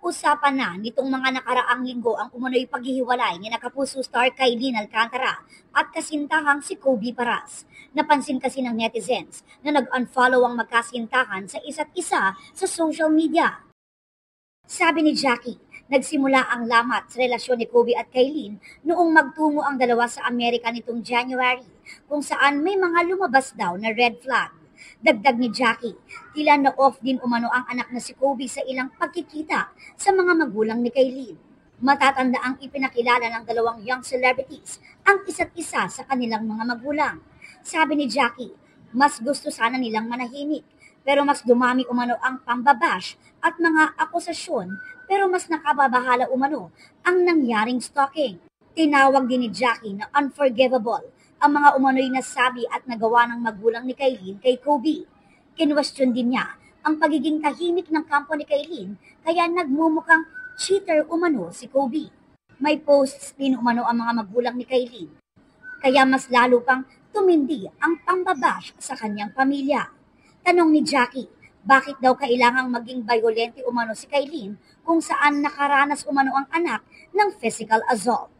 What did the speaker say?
Usapan na nitong mga nakaraang linggo ang umunoy paghihiwalay ni Kapuso star Kylene Alcantara at kasintahang si Kobe Paras. Napansin kasi ng netizens na nag-unfollow ang magkasintahan sa isa't isa sa social media. Sabi ni Jackie, nagsimula ang lamat sa relasyon ni Kobe at Kylene noong magtungo ang dalawa sa Amerika nitong January, kung saan may mga lumabas daw na red flag. Dagdag ni Jackie, tila na-off din umano ang anak na si Kobe sa ilang pagkikita sa mga magulang ni Kylene. Matatanda ang ipinakilala ng dalawang young celebrities ang isa't isa sa kanilang mga magulang. Sabi ni Jackie, mas gusto sana nilang manahimik, pero mas dumami umano ang pambabash at mga akusasyon, pero mas nakababahala umano ang nangyaring stalking. Tinawag din ni Jackie na unforgivable ang mga umano'y nasabi at nagawa ng magulang ni Kylene kay Kobe. Kinwestiyon din niya ang pagiging tahimik ng kampo ni Kylene kaya nagmumukhang cheater umano si Kobe. May posts din umano ang mga magulang ni Kylene, kaya mas lalo pang tumindi ang pambabash sa kanyang pamilya. Tanong ni Jackie, bakit daw kailangang maging violente umano si Kylene kung saan nakaranas umano ang anak ng physical assault?